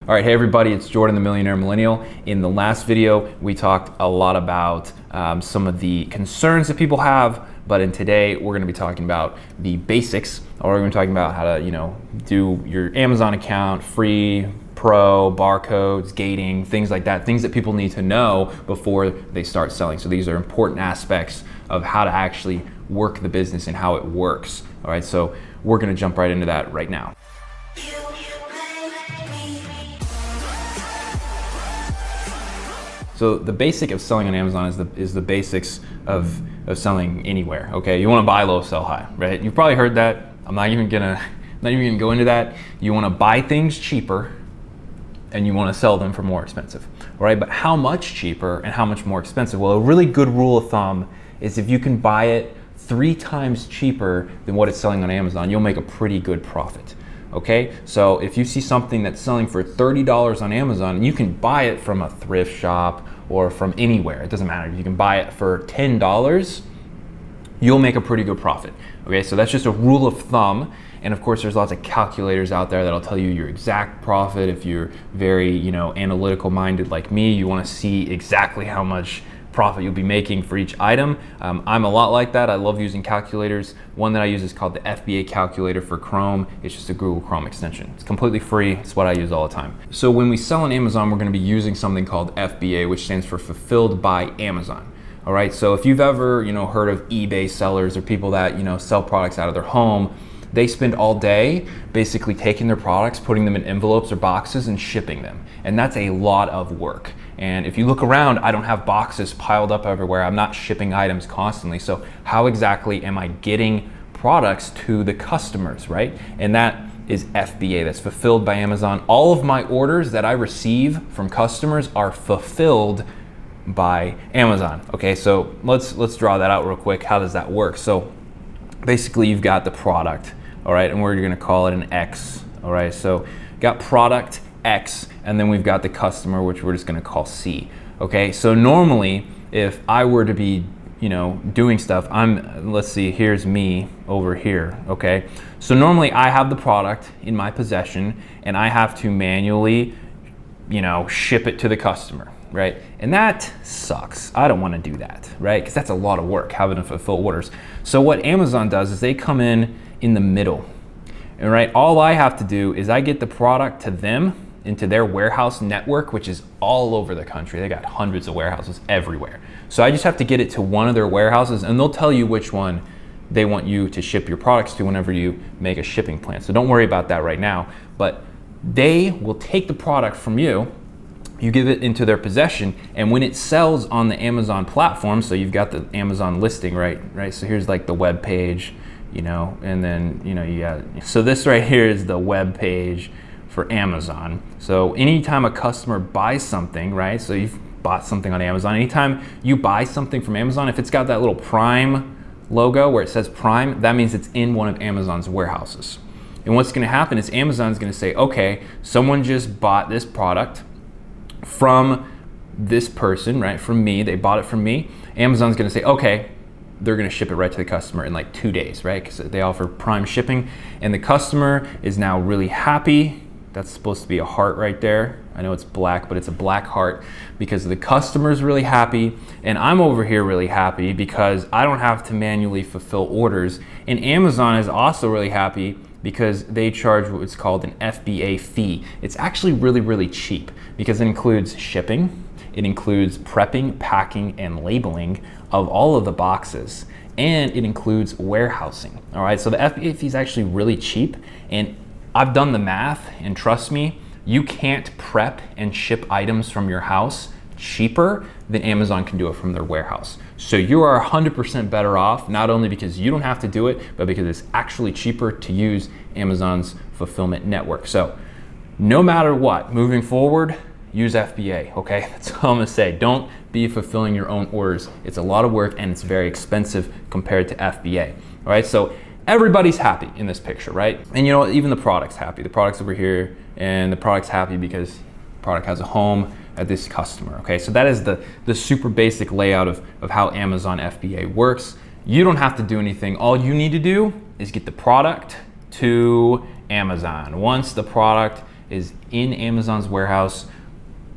All right, hey everybody, it's Jordan, the Millionaire Millennial. In the last video, we talked a lot about some of the concerns that people have, but in today, we're gonna be talking about the basics, or we're gonna be talking about how to, do your Amazon account, free, pro, barcodes, gating, things like that, things that people need to know before they start selling. So these are important aspects of how to actually work the business and how it works. All right, so we're gonna jump right into that right now. So the basic of selling on Amazon is the basics of selling anywhere. Okay, you want to buy low, sell high, right? You've probably heard that. I'm not even gonna go into that. You want to buy things cheaper, and you want to sell them for more expensive. All right, but how much cheaper and how much more expensive? Well, a really good rule of thumb is if you can buy it 3 times cheaper than what it's selling on Amazon, you'll make a pretty good profit. Okay, so if you see something that's selling for $30 on Amazon, you can buy it from a thrift shop or from anywhere. It doesn't matter. If you can buy it for $10, you'll make a pretty good profit. Okay, so that's just a rule of thumb. And of course, there's lots of calculators out there that'll tell you your exact profit. If you're very, analytical minded like me, you want to see exactly how much profit you'll be making for each item. I'm a lot like that. I love using calculators. One that I use is called the FBA calculator for Chrome. It's just a Google Chrome extension. It's completely free. It's what I use all the time. So when we sell on Amazon, we're going to be using something called FBA, which stands for Fulfilled by Amazon. All right. So if you've ever, heard of eBay sellers or people that, sell products out of their home, they spend all day basically taking their products, putting them in envelopes or boxes and shipping them. And that's a lot of work. And if you look around, I don't have boxes piled up everywhere. I'm not shipping items constantly. So how exactly am I getting products to the customers, right? And that is FBA, that's Fulfilled by Amazon. All of my orders that I receive from customers are fulfilled by Amazon. Okay, so let's draw that out real quick. How does that work? So basically you've got the product, all right, and we're gonna call it an X, all right? So got product X, and then we've got the customer, which we're just gonna call C, okay? So normally, if I were to be, doing stuff, let's see, here's me over here, okay? So normally I have the product in my possession, and I have to manually, ship it to the customer, right? And that sucks. I don't wanna do that, right? Because that's a lot of work, having to fulfill orders. So what Amazon does is they come in the middle, and right, all I have to do is I get the product to them, into their warehouse network, which is all over the country. They got hundreds of warehouses everywhere. So I just have to get it to one of their warehouses, and they'll tell you which one they want you to ship your products to whenever you make a shipping plan. So don't worry about that right now, but they will take the product from you, you give it into their possession, and when it sells on the Amazon platform, so you've got the Amazon listing, right? So here's like the web page, and then, you got, so this right here is the web page for Amazon. So anytime a customer buys something, right? So you've bought something on Amazon. Anytime you buy something from Amazon, if it's got that little Prime logo where it says Prime, that means it's in one of Amazon's warehouses. And what's gonna happen is Amazon's gonna say, okay, someone just bought this product from this person, right? From me, they bought it from me. Amazon's gonna say, okay, they're gonna ship it right to the customer in like 2 days, right? Because they offer Prime shipping, and the customer is now really happy. That's supposed to be a heart right there. I know it's black, but it's a black heart because the customer's really happy, and I'm over here really happy because I don't have to manually fulfill orders. And Amazon is also really happy because they charge what's called an FBA fee. It's actually really, really cheap because it includes shipping, it includes prepping, packing, and labeling of all of the boxes, and it includes warehousing. All right, so the FBA fee is actually really cheap, and I've done the math, and trust me, you can't prep and ship items from your house cheaper than Amazon can do it from their warehouse. So you are 100% better off, not only because you don't have to do it, but because it's actually cheaper to use Amazon's fulfillment network. So no matter what, moving forward, use FBA, okay? That's all I'm gonna say. Don't be fulfilling your own orders. It's a lot of work and it's very expensive compared to FBA, all right? So everybody's happy in this picture, right? And even the product's happy. The product's over here, and the product's happy because the product has a home at this customer, okay? So that is the super basic layout of how Amazon FBA works. You don't have to do anything. All you need to do is get the product to Amazon. Once the product is in Amazon's warehouse.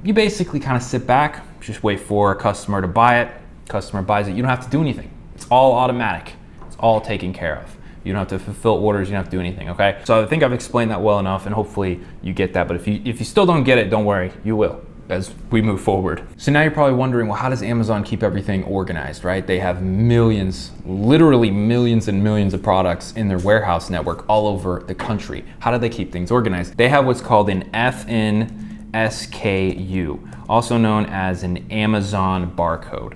You basically kind of sit back, just wait for a customer to buy it. Customer buys it. You don't have to do anything. It's all automatic. It's all taken care of. You don't have to fulfill orders. You don't have to do anything, okay? So I think I've explained that well enough, and hopefully you get that. But if you still don't get it, don't worry, you will as we move forward. So now you're probably wondering, well, how does Amazon keep everything organized, right? They have millions, literally millions and millions of products in their warehouse network all over the country. How do they keep things organized? They have what's called an FNSKU, also known as an Amazon barcode.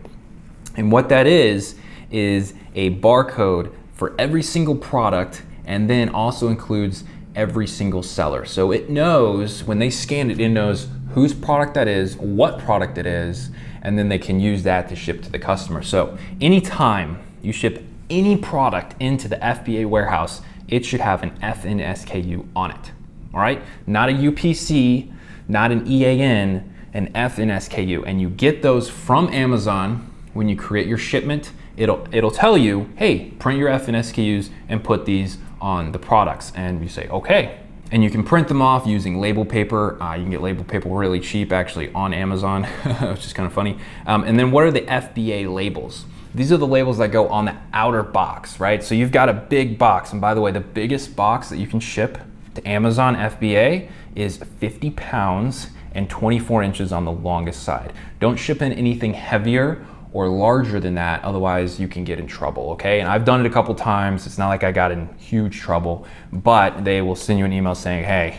And what that is a barcode for every single product, and then also includes every single seller. So it knows, when they scan it, it knows whose product that is, what product it is, and then they can use that to ship to the customer. So anytime you ship any product into the FBA warehouse, it should have an FNSKU on it, all right? Not a UPC, not an EAN, an FNSKU. And you get those from Amazon when you create your shipment. It'll tell you, hey, print your FNSKUs and put these on the products. And you say, okay. And you can print them off using label paper. You can get label paper really cheap actually on Amazon, which is kind of funny. And then what are the FBA labels? These are the labels that go on the outer box, right? So you've got a big box. And by the way, the biggest box that you can ship to Amazon FBA is 50 pounds and 24 inches on the longest side. Don't ship in anything heavier or larger than that, otherwise you can get in trouble, okay? And I've done it a couple times. It's not like I got in huge trouble, but they will send you an email saying, hey,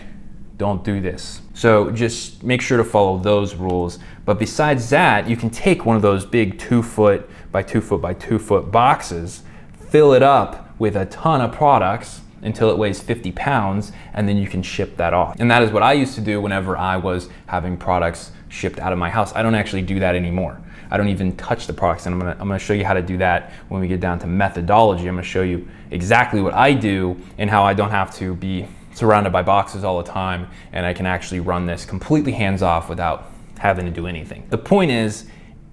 don't do this. So just make sure to follow those rules. But besides that, you can take one of those big 2 foot by 2 foot by 2 foot boxes, fill it up with a ton of products until it weighs 50 pounds, and then you can ship that off. And that is what I used to do whenever I was having products shipped out of my house. I don't actually do that anymore. I don't even touch the products, and I'm gonna show you how to do that when we get down to methodology. I'm gonna show you exactly what I do and how I don't have to be surrounded by boxes all the time, and I can actually run this completely hands-off without having to do anything. The point is,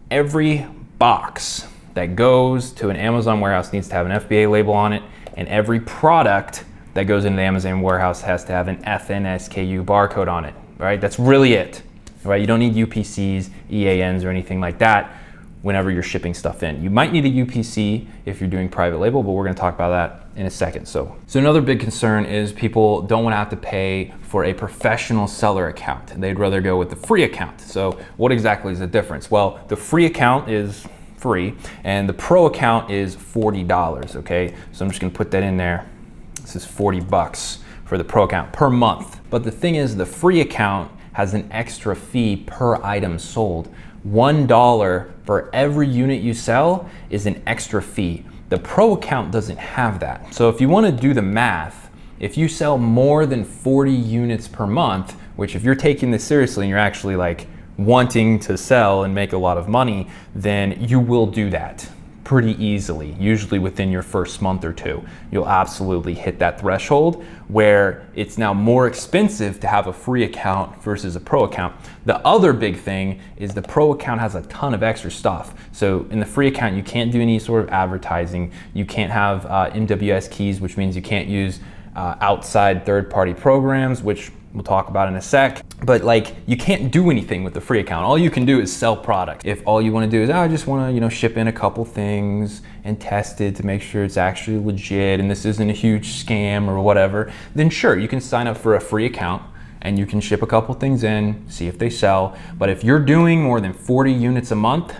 every box that goes to an Amazon warehouse needs to have an FBA label on it, and every product that goes into the Amazon warehouse has to have an FNSKU barcode on it, right? That's really it. Right? You don't need UPCs, EANs, or anything like that whenever you're shipping stuff in. You might need a UPC if you're doing private label, but we're gonna talk about that in a second. So another big concern is people don't wanna have to pay for a professional seller account. They'd rather go with the free account. So what exactly is the difference? Well, the free account is free, and the pro account is $40, okay? So I'm just gonna put that in there. This is 40 bucks for the pro account per month. But the thing is, the free account has an extra fee per item sold. $1 for every unit you sell is an extra fee. The pro account doesn't have that. So if you want to do the math, if you sell more than 40 units per month, which if you're taking this seriously and you're actually like wanting to sell and make a lot of money, then you will do that pretty easily. Usually within your first month or two, you'll absolutely hit that threshold where it's now more expensive to have a free account versus a pro account. The other big thing is the pro account has a ton of extra stuff. So in the free account, you can't do any sort of advertising. You can't have MWS keys, which means you can't use outside third-party programs, which we'll talk about in a sec. But like, you can't do anything with the free account. All you can do is sell products. If all you want to do is, I just want to, ship in a couple things and test it to make sure it's actually legit and this isn't a huge scam or whatever, then sure, you can sign up for a free account and you can ship a couple things in, see if they sell. But if you're doing more than 40 units a month,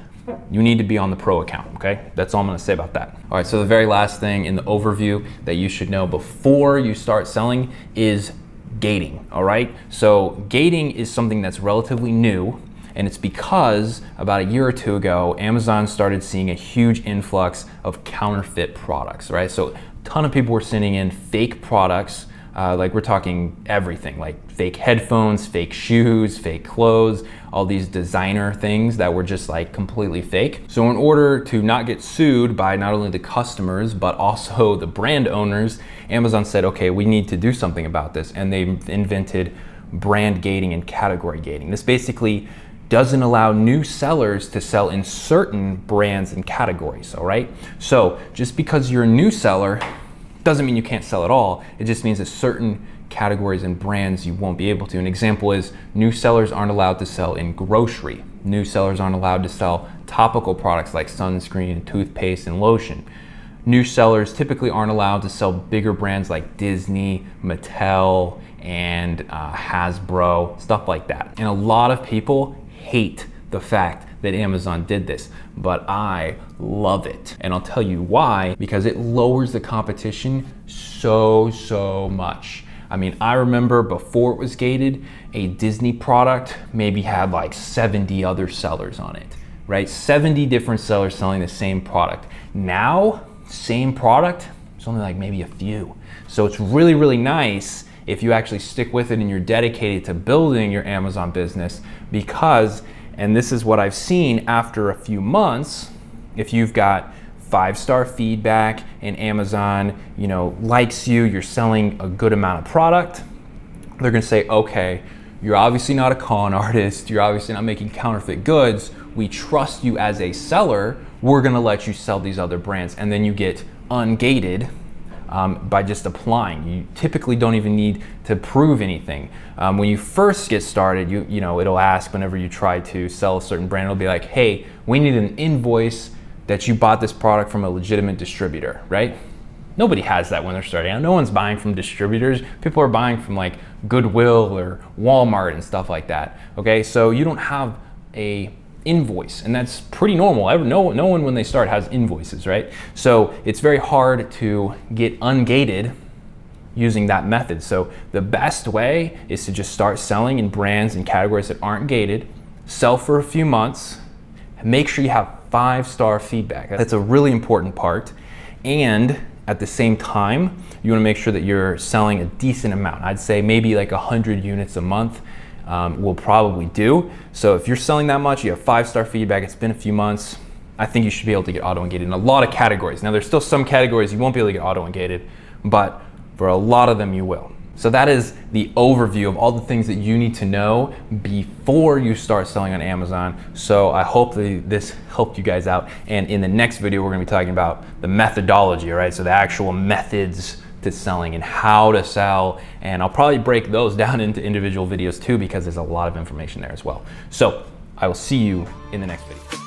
you need to be on the pro account, okay? That's all I'm gonna say about that. All right, so the very last thing in the overview that you should know before you start selling is gating, all right? So gating is something that's relatively new, and it's because about a year or two ago, Amazon started seeing a huge influx of counterfeit products, right? So a ton of people were sending in fake products, like we're talking everything, like fake headphones, fake shoes, fake clothes, all these designer things that were just like completely fake. So in order to not get sued by not only the customers, but also the brand owners, Amazon said, okay, we need to do something about this. And they invented brand gating and category gating. This basically doesn't allow new sellers to sell in certain brands and categories, all right? So just because you're a new seller doesn't mean you can't sell at all. It just means a certain categories and brands you won't be able to. An example is new sellers aren't allowed to sell in grocery. New sellers aren't allowed to sell topical products like sunscreen, toothpaste, and lotion. New sellers typically aren't allowed to sell bigger brands like Disney, Mattel, and Hasbro, stuff like that. And a lot of people hate the fact that Amazon did this, but I love it. And I'll tell you why, because it lowers the competition so much. I mean, I remember before it was gated, a Disney product maybe had like 70 other sellers on it, right? 70 different sellers selling the same product. Now, same product, it's only like maybe a few. So it's really nice if you actually stick with it and you're dedicated to building your Amazon business, because, and this is what I've seen after a few months, if you've got 5-star feedback and Amazon, likes you, you're selling a good amount of product, they're gonna say, okay, you're obviously not a con artist, you're obviously not making counterfeit goods, we trust you as a seller, we're gonna let you sell these other brands. And then you get ungated by just applying. You typically don't even need to prove anything. When you first get started, it'll ask whenever you try to sell a certain brand, it'll be like, hey, we need an invoice that you bought this product from a legitimate distributor, right? Nobody has that when they're starting out. No one's buying from distributors. People are buying from like Goodwill or Walmart and stuff like that, okay? So you don't have a invoice, and that's pretty normal. No one when they start has invoices, right? So it's very hard to get ungated using that method. So the best way is to just start selling in brands and categories that aren't gated, sell for a few months, make sure you have 5-star feedback. That's a really important part. And at the same time, you wanna make sure that you're selling a decent amount. I'd say maybe like 100 units a month will probably do. So if you're selling that much, you have 5-star feedback, it's been a few months, I think you should be able to get auto-ungated in a lot of categories. Now there's still some categories you won't be able to get auto-ungated, but for a lot of them you will. So that is the overview of all the things that you need to know before you start selling on Amazon. So I hope that this helped you guys out. And in the next video, we're gonna be talking about the methodology, all right? So the actual methods to selling and how to sell. And I'll probably break those down into individual videos too, because there's a lot of information there as well. So I will see you in the next video.